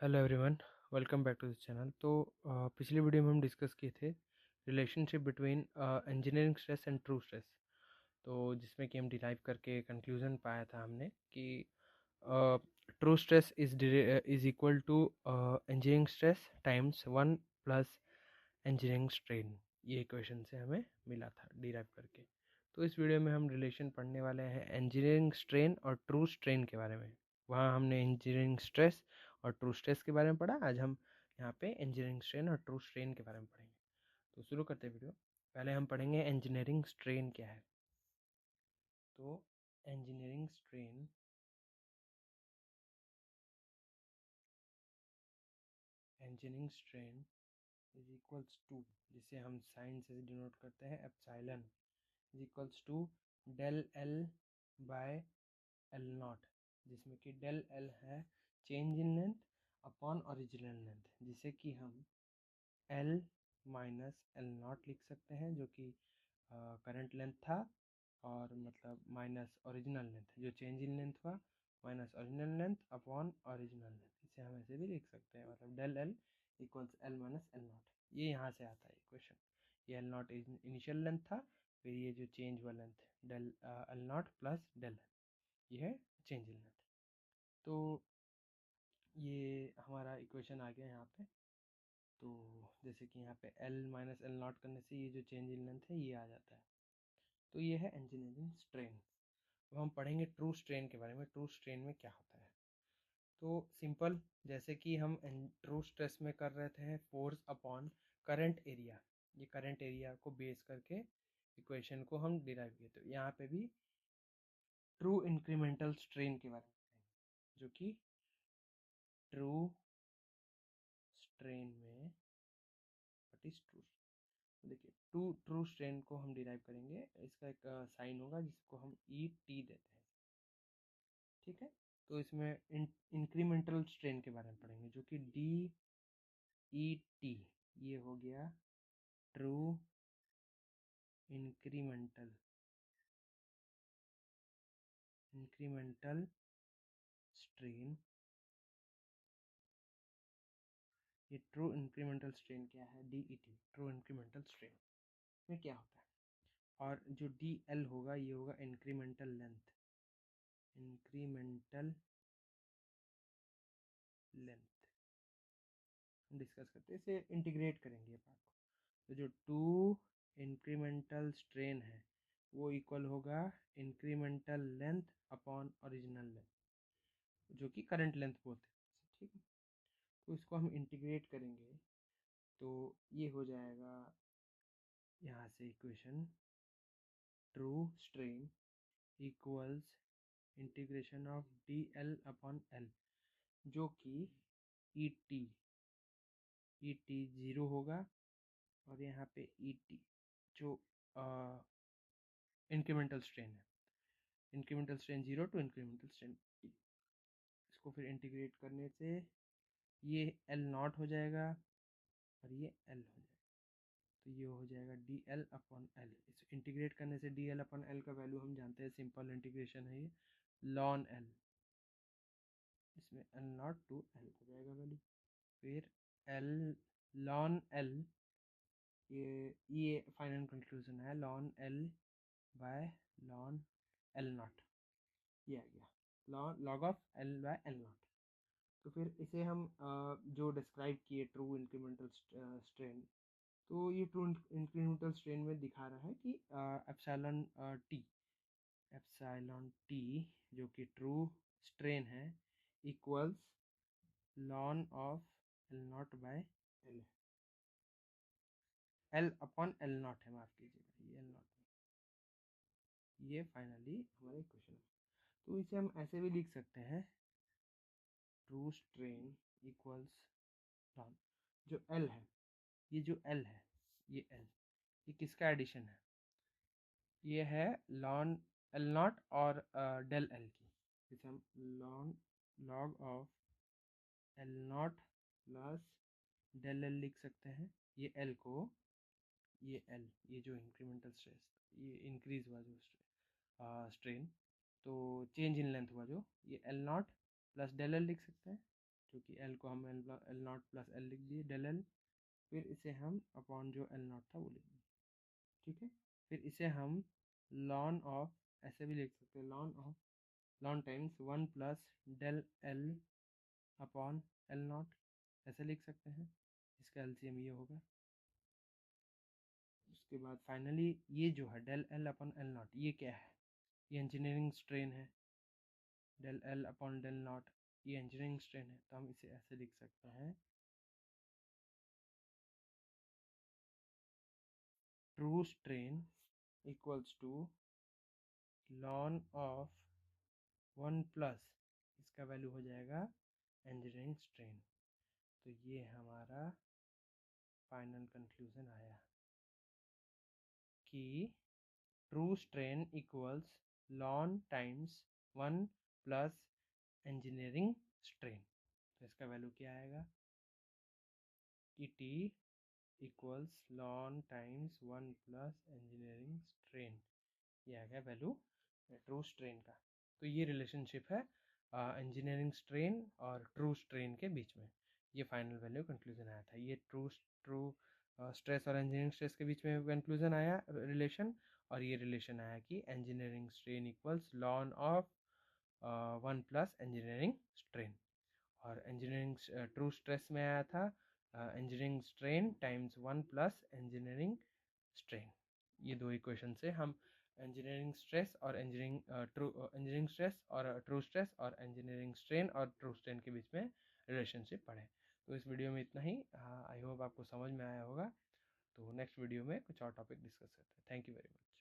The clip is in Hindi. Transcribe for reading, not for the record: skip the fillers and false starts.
Hello everyone, welcome back to the channel. तो पिछली वीडियो में हम डिस्कस किए थे relationship between engineering stress and true stress. तो जिसमें कि हम डिराइव करके कंक्लूजन पाया था हमने कि true stress is equal to engineering stress times 1 plus engineering strain. ये इक्वेशन से हमें मिला था डिराइव करके। तो इस वीडियो में हम रिलेशन पढ़ने वाले हैं इंजीनियरिंग स्ट्रेन और ट्रू स्ट्रेन के बारे में। वहाँ हमने इंजीनियरिंग स्ट्रेस और ट्रू स्ट्रेस के बारे में पढ़ा। आज हम यहाँ पे इंजीनियरिंग स्ट्रेन और ट्रू स्ट्रेन के बारे में पढ़ेंगे। तो शुरू करते हैं वीडियो। पहले हम पढ़ेंगे इंजीनियरिंग स्ट्रेन क्या है। तो engineering strain is equals to, जिसे हम साइन से डिनोट करते हैं epsilon, is equals to del L by L naught, जिसमें कि डेल एल है change in length upon original length, जिसे कि हम एल माइनस एल नॉट लिख सकते हैं, जो कि करंट लेंथ था, और मतलब माइनस ओरिजिनल लेंथ जो चेंज इन लेंथ हुआ, minus original length upon original length. इसे हम ऐसे भी लिख सकते हैं, मतलब del L equals L minus L naught. ये यहाँ से आता है इक्वेशन। ये एल नॉट इनिशियल लेंथ था, फिर ये जो चेंज हुआ length del L naught plus del L, ये है चेंज इन लेंथ। तो ये हमारा इक्वेशन आ गया यहाँ पे। तो जैसे कि यहाँ पे एल माइनस एल नॉट करने से ये जो चेंज इन लेंथ है ये आ जाता है। तो ये है इंजीनियरिंग स्ट्रेन। अब हम पढ़ेंगे ट्रू स्ट्रेन के बारे में। ट्रू स्ट्रेन में क्या होता है? तो सिंपल, जैसे कि हम ट्रू स्ट्रेस में कर रहे थे फोर्स अपॉन करंट एरिया, ये करंट एरिया को बेस करके इक्वेशन को हम डिराइव किए। तो यहाँ पे भी ट्रू इंक्रीमेंटल स्ट्रेन के बारे में पढ़ेंगे, जो कि ट्रू स्ट्रेन में व्हाट इज ट्रू। देखिए, ट्रू स्ट्रेन को हम डिराइव करेंगे, इसका एक साइन होगा जिसको हम ई टी देते हैं, ठीक है। तो इसमें इंक्रीमेंटल स्ट्रेन के बारे में पढ़ेंगे, जो कि डी ई टी, ये हो गया ट्रू इंक्रीमेंटल स्ट्रेन। ये ट्रू इंक्रीमेंटल स्ट्रेन क्या है? D E T, true incremental strain में क्या होता है। और जो डी एल होगा ये होगा incremental length, incremental length discuss करते हैं, इसे इंटीग्रेट करेंगे पार्ट को। तो जो टू इंक्रीमेंटल स्ट्रेन है वो इक्वल होगा incremental length upon original length, जो कि करंट लेंथ बोलते हैं, ठीक है। तो इसको हम इंटीग्रेट करेंगे तो ये हो जाएगा यहाँ से equation true strain equals integration of d L upon L, जो कि ई टी ज़ीरो होगा, और यहाँ पे ई टी जो इंक्रीमेंटल स्ट्रेन है, incremental strain zero to incremental strain, इसको फिर इंटीग्रेट करने से ये एल नॉट हो जाएगा और ये एल हो जाएगा। तो ये हो जाएगा डी एल अपॉन एल। इस इंटीग्रेट करने से डी एल अपॉन एल का वैल्यू हम जानते हैं, सिंपल इंटीग्रेशन है ये, लॉन एल, इसमें एल नॉट टू एल हो जाएगा वैल्यू। फिर एल लॉन एल, ये फाइनल कंक्लूजन है, ln L by lawn L naught, ये आ गया lawn log of L by L not. तो फिर इसे हम जो डिस्क्राइब किए ट्रू इंक्रीमेंटल स्ट्रेन, तो ये ट्रू इंक्रीमेंटल स्ट्रेन में दिखा रहा है कि एप्सिलॉन टी जो कि ट्रू स्ट्रेन है equals lawn of L not by L upon L not है, माफ कीजिएगा, ये एल नॉट, ये फाइनली हमारा इक्वेशन है। तो इसे हम ऐसे भी लिख सकते हैं, ट्रू स्ट्रेन इक्वल्स लॉन, जो एल है, ये जो एल है, ये किसका एडिशन है? ये है लॉन एल नॉट और डेल एल की। इसे हम log of L naught plus del L लिख सकते हैं। ये एल को, ये एल, ये जो इंक्रीमेंटल स्ट्रेस, ये इंक्रीज हुआ जो स्ट्रेन, तो चेंज इन लेंथ हुआ जो, ये L naught plus del L लिख सकते हैं, क्योंकि एल को हम एल नॉट प्लस एल लिख दिए डेल एल, फिर इसे हम अपॉन जो एल नॉट था वो लिख दिए, ठीक है। फिर इसे हम लॉन ऑफ, ऐसे भी लिख सकते हैं, ln times 1 plus del L upon L naught, ऐसे लिख सकते हैं, इसका एलसीएम ये होगा। उसके बाद फाइनली ये जो है del L upon L naught, ये क्या है, ये इंजीनियरिंग स्ट्रेन है, del L upon del naught ये इंजीनियरिंग स्ट्रेन है, तो हम इसे ऐसे लिख सकते हैं, true strain equals to ln of 1 plus इसका वैल्यू हो जाएगा इंजीनियरिंग स्ट्रेन। तो ये हमारा फाइनल कंक्लूजन आया कि true strain equals lawn times 1 plus engineering strain. तो इसका वैल्यू क्या आएगा कि T equals lawn times 1 plus engineering strain, ये आ गया वैल्यू ट्रू स्ट्रेन का। तो ये रिलेशनशिप है इंजीनियरिंग स्ट्रेन और ट्रू स्ट्रेन के बीच में, ये फाइनल वैल्यू कंक्लूजन आया था। ये ट्रू स्ट्रेस और इंजीनियरिंग स्ट्रेस के बीच में कंक्लूजन आया रिलेशन, और ये रिलेशन आया कि engineering strain equals lawn of 1 plus engineering strain. और इंजीनियरिंग ट्रू स्ट्रेस में आया था engineering strain times 1 plus engineering strain. ये दो इक्वेशन से हम इंजीनियरिंग स्ट्रेस और इंजीनियरिंग स्ट्रेस और ट्रू स्ट्रेस और इंजीनियरिंग स्ट्रेन और ट्रू स्ट्रेन के बीच में रिलेशनशिप पढ़े। तो इस वीडियो में इतना ही, आई होप आपको समझ में आया होगा। तो नेक्स्ट वीडियो में कुछ और टॉपिक डिस्कस करते हैं। Thank you very much.